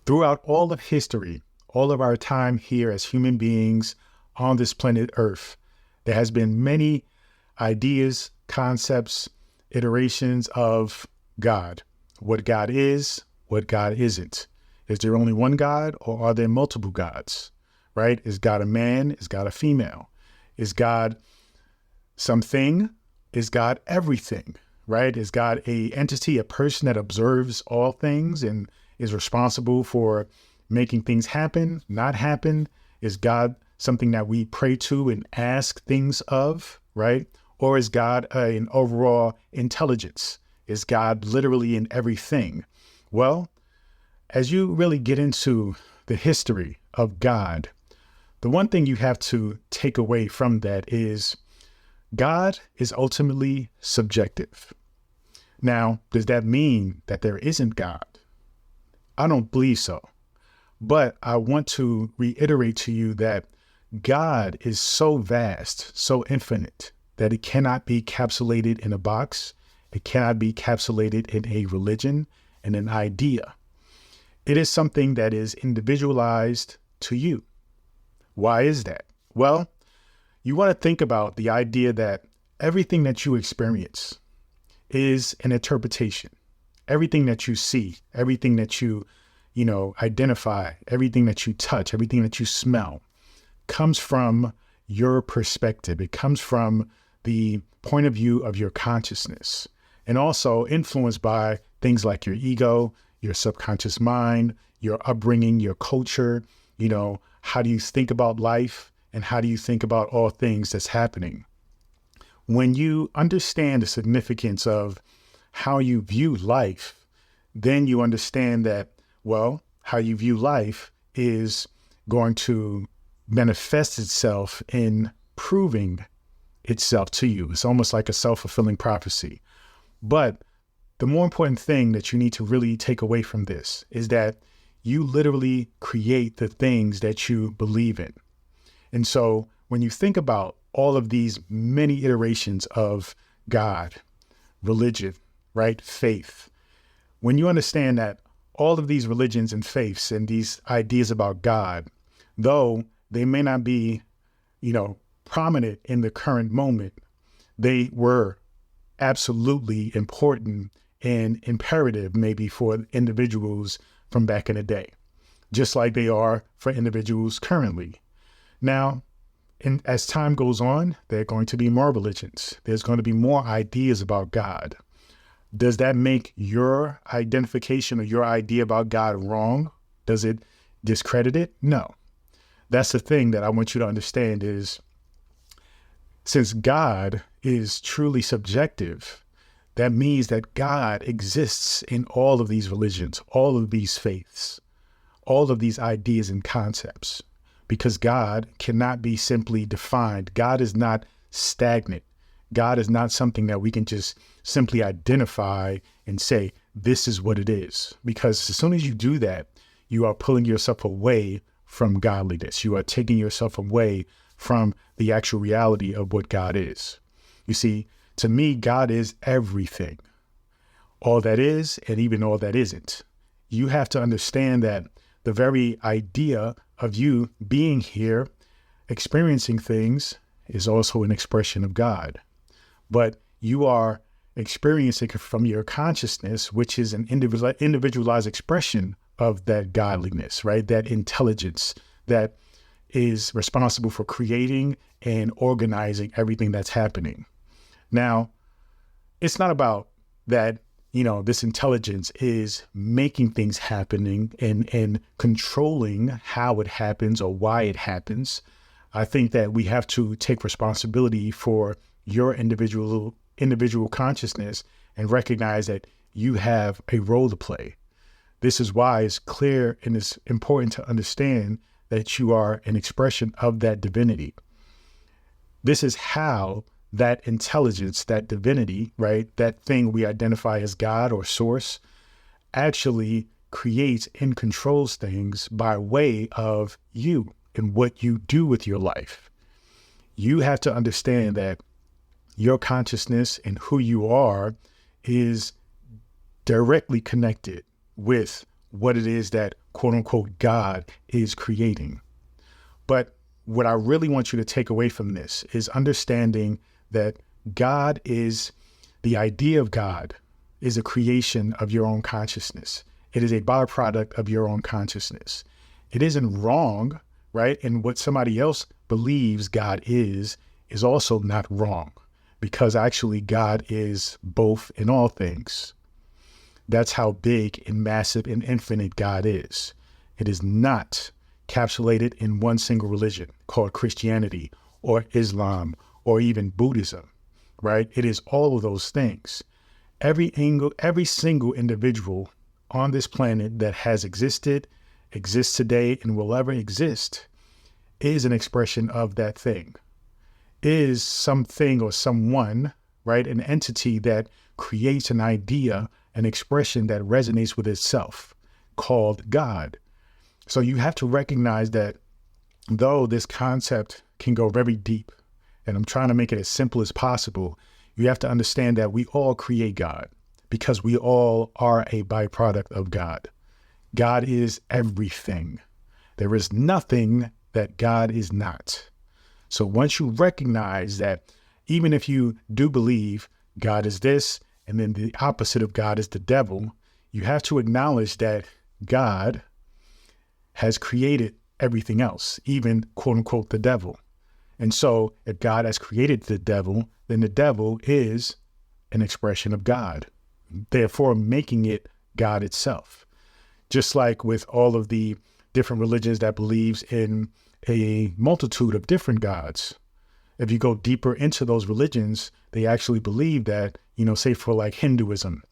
Throughout all of history, all of our time here as human beings on this planet Earth, there has been many ideas, concepts, iterations of God, what God is, what God isn't. Is there only one God or are there multiple gods, right? Is God a man? Is God a female? Is God something? Is God everything, right? Is God a entity, a person that observes all things and is responsible for making things happen, not happen? Is God something that we pray to and ask things of, right? Or is God an overall intelligence? Is God literally in everything? Well, as you really get into the history of God, the one thing you have to take away from that is God is ultimately subjective. Now, does that mean that there isn't God? I don't believe so. But I want to reiterate to you that God is so vast, so infinite, that it cannot be capsulated in a box. It cannot be capsulated in a religion and an idea. It is something that is individualized to you. Why is that? Well, you want to think about the idea that everything that you experience is an interpretation. Everything that you see, everything that you identify, everything that you touch, everything that you smell comes from your perspective. It comes from the point of view of your consciousness, and also influenced by things like your ego, your subconscious mind, your upbringing, your culture. How do you think about life and how do you think about all things that's happening? When you understand the significance of how you view life, then you understand that, well, how you view life is going to manifest itself in proving itself to you. It's almost like a self-fulfilling prophecy. But the more important thing that you need to really take away from this is that you literally create the things that you believe in. And so when you think about all of these many iterations of God, religion, right, faith, when you understand that all of these religions and faiths and these ideas about God, though they may not be, prominent in the current moment, they were absolutely important and imperative maybe for individuals from back in the day, just like they are for individuals currently. Now, as time goes on, there are going to be more religions. There's going to be more ideas about God. Does that make your identification or your idea about God wrong? Does it discredit it? No. That's the thing that I want you to understand is, since God is truly subjective, that means that God exists in all of these religions, all of these faiths, all of these ideas and concepts, because God cannot be simply defined. God is not stagnant. God is not something that we can just simply identify and say, this is what it is. Because as soon as you do that, you are pulling yourself away from godliness. You are taking yourself away from the actual reality of what God is. You see, to me, God is everything, all that is, and even all that isn't. You have to understand that the very idea of you being here, experiencing things, is also an expression of God. But you are experiencing it from your consciousness, which is an individualized expression of that godliness, right? That intelligence that is responsible for creating and organizing everything that's happening. Now, it's not about that, this intelligence is making things happening and controlling how it happens or why it happens. I think that we have to take responsibility for your individual consciousness and recognize that you have a role to play. This is why it's clear and it's important to understand that you are an expression of that divinity. This is how that intelligence, that divinity, right, that thing we identify as God or source, actually creates and controls things by way of you and what you do with your life. You have to understand that your consciousness and who you are is directly connected with what it is that quote unquote God is creating. But what I really want you to take away from this is understanding that God is, the idea of God is a creation of your own consciousness. It is a byproduct of your own consciousness. It isn't wrong, right? And what somebody else believes God is also not wrong, because actually God is both in all things. That's how big and massive and infinite God is. It is not capsulated in one single religion called Christianity or Islam or even Buddhism, right? It is all of those things. Every single individual on this planet that has existed, exists today, and will ever exist is an expression of that thing, is something or someone, right? An entity that creates an idea, an expression that resonates with itself, called God. So you have to recognize that though this concept can go very deep, and I'm trying to make it as simple as possible, you have to understand that we all create God because we all are a byproduct of God. God is everything. There is nothing that God is not. So once you recognize that, even if you do believe God is this, and then the opposite of God is the devil, you have to acknowledge that God has created everything else, even quote unquote the devil. And so if God has created the devil, then the devil is an expression of God, therefore making it God itself. Just like with all of the different religions that believes in a multitude of different gods. If you go deeper into those religions, they actually believe that, say for like Hinduism,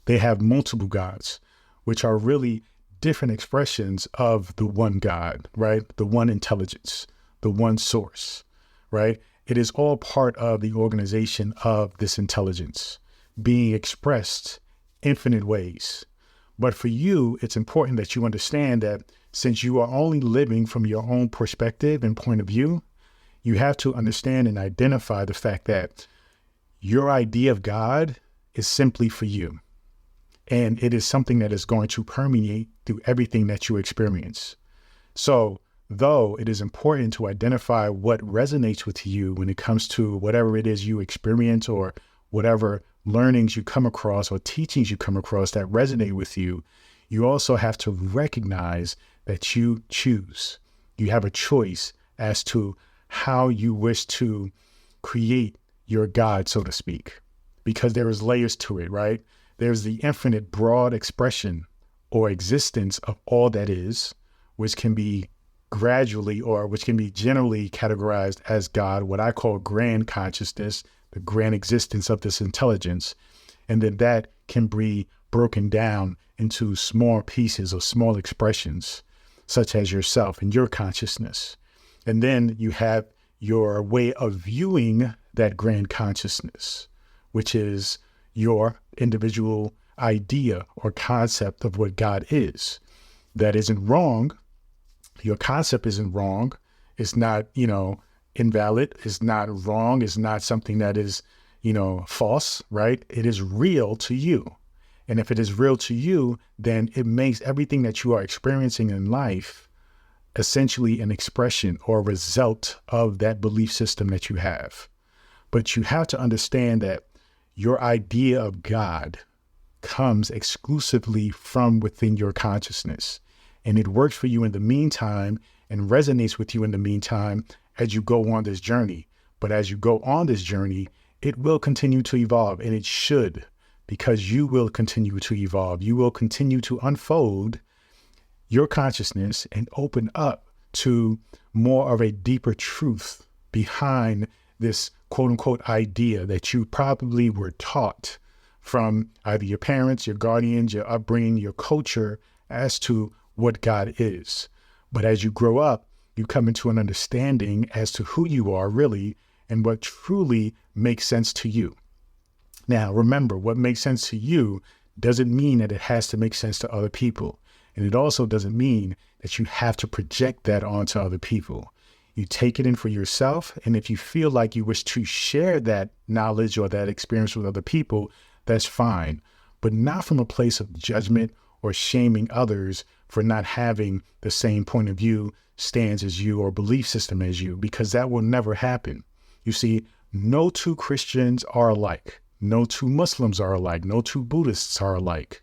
they have multiple gods, which are really different expressions of the one God, right? The one intelligence, the one source, right? It is all part of the organization of this intelligence being expressed infinite ways. But for you, it's important that you understand that since you are only living from your own perspective and point of view, you have to understand and identify the fact that your idea of God is simply for you. And it is something that is going to permeate through everything that you experience. So, though it is important to identify what resonates with you when it comes to whatever it is you experience or whatever learnings you come across or teachings you come across that resonate with you, you also have to recognize that you choose. You have a choice as to how you wish to create your God, so to speak, because there is layers to it, right? There's the infinite broad expression or existence of all that is, which can be gradually or which can be generally categorized as God, what I call grand consciousness, the grand existence of this intelligence. And then that can be broken down into small pieces or small expressions, such as yourself and your consciousness. And then you have your way of viewing that grand consciousness, which is your individual idea or concept of what God is. That isn't wrong. Your concept isn't wrong. It's not, invalid. It's not wrong. It's not something that is, false, right? It is real to you. And if it is real to you, then it makes everything that you are experiencing in life essentially an expression or a result of that belief system that you have. But you have to understand that your idea of God comes exclusively from within your consciousness. And it works for you in the meantime and resonates with you in the meantime as you go on this journey. But as you go on this journey, it will continue to evolve, and it should, because you will continue to evolve. You will continue to unfold your consciousness and open up to more of a deeper truth behind this quote unquote idea that you probably were taught from either your parents, your guardians, your upbringing, your culture as to what God is. But as you grow up, you come into an understanding as to who you are really and what truly makes sense to you. Now, remember, what makes sense to you doesn't mean that it has to make sense to other people. And it also doesn't mean that you have to project that onto other people. You take it in for yourself. And if you feel like you wish to share that knowledge or that experience with other people, that's fine, but not from a place of judgment or shaming others for not having the same point of view, stance as you, or belief system as you, because that will never happen. You see, no two Christians are alike. No two Muslims are alike. No two Buddhists are alike.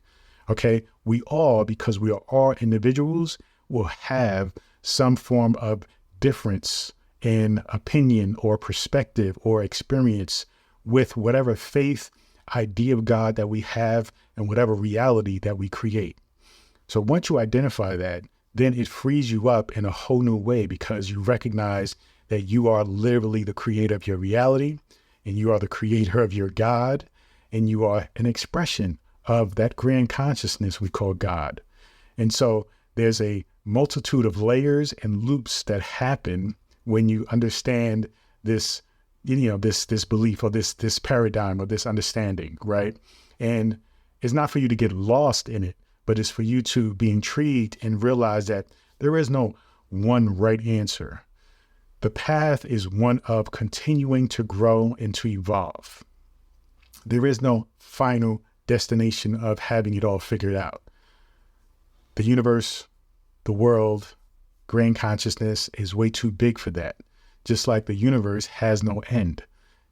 Okay? We all, because we are all individuals, will have some form of difference in opinion or perspective or experience with whatever faith, idea of God that we have and whatever reality that we create. So once you identify that, then it frees you up in a whole new way, because you recognize that you are literally the creator of your reality, and you are the creator of your God, and you are an expression of that grand consciousness we call God. And so there's a multitude of layers and loops that happen when you understand this, this belief, or this paradigm, or this understanding, right? And it's not for you to get lost in it, but it's for you to be intrigued and realize that there is no one right answer. The path is one of continuing to grow and to evolve. There is no final destination of having it all figured out. The universe, the world, grand consciousness is way too big for that. Just like the universe has no end.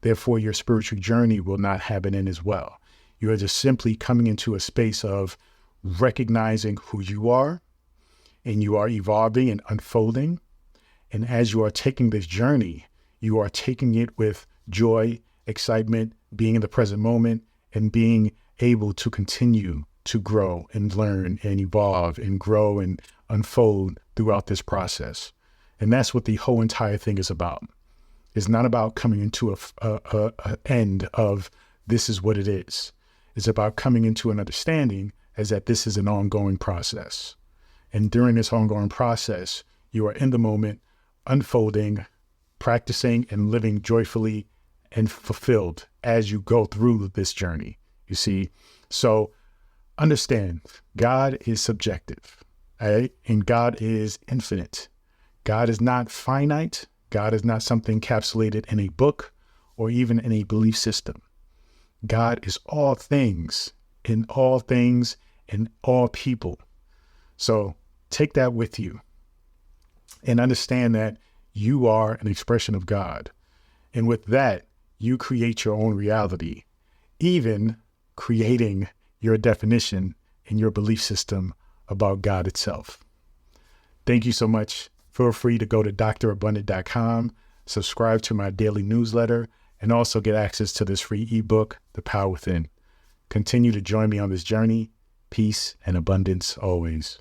Therefore, your spiritual journey will not have an end as well. You are just simply coming into a space of recognizing who you are, and you are evolving and unfolding. And as you are taking this journey, you are taking it with joy, excitement, being in the present moment, and being able to continue to grow and learn and evolve and grow and unfold throughout this process. And that's what the whole entire thing is about. It's not about coming into a end of this is what it is. It's about coming into an understanding as that this is an ongoing process. And during this ongoing process, you are in the moment, unfolding, practicing, and living joyfully and fulfilled as you go through this journey. You see, so understand, God is subjective, right? And God is infinite. God is not finite. God is not something encapsulated in a book or even in a belief system. God is all things, in all things, and all people. So take that with you and understand that you are an expression of God. And with that, you create your own reality, even creating your definition and your belief system about God itself. Thank you so much. Feel free to go to drabundant.com, subscribe to my daily newsletter, and also get access to this free ebook, The Power Within. Continue to join me on this journey. Peace and abundance always.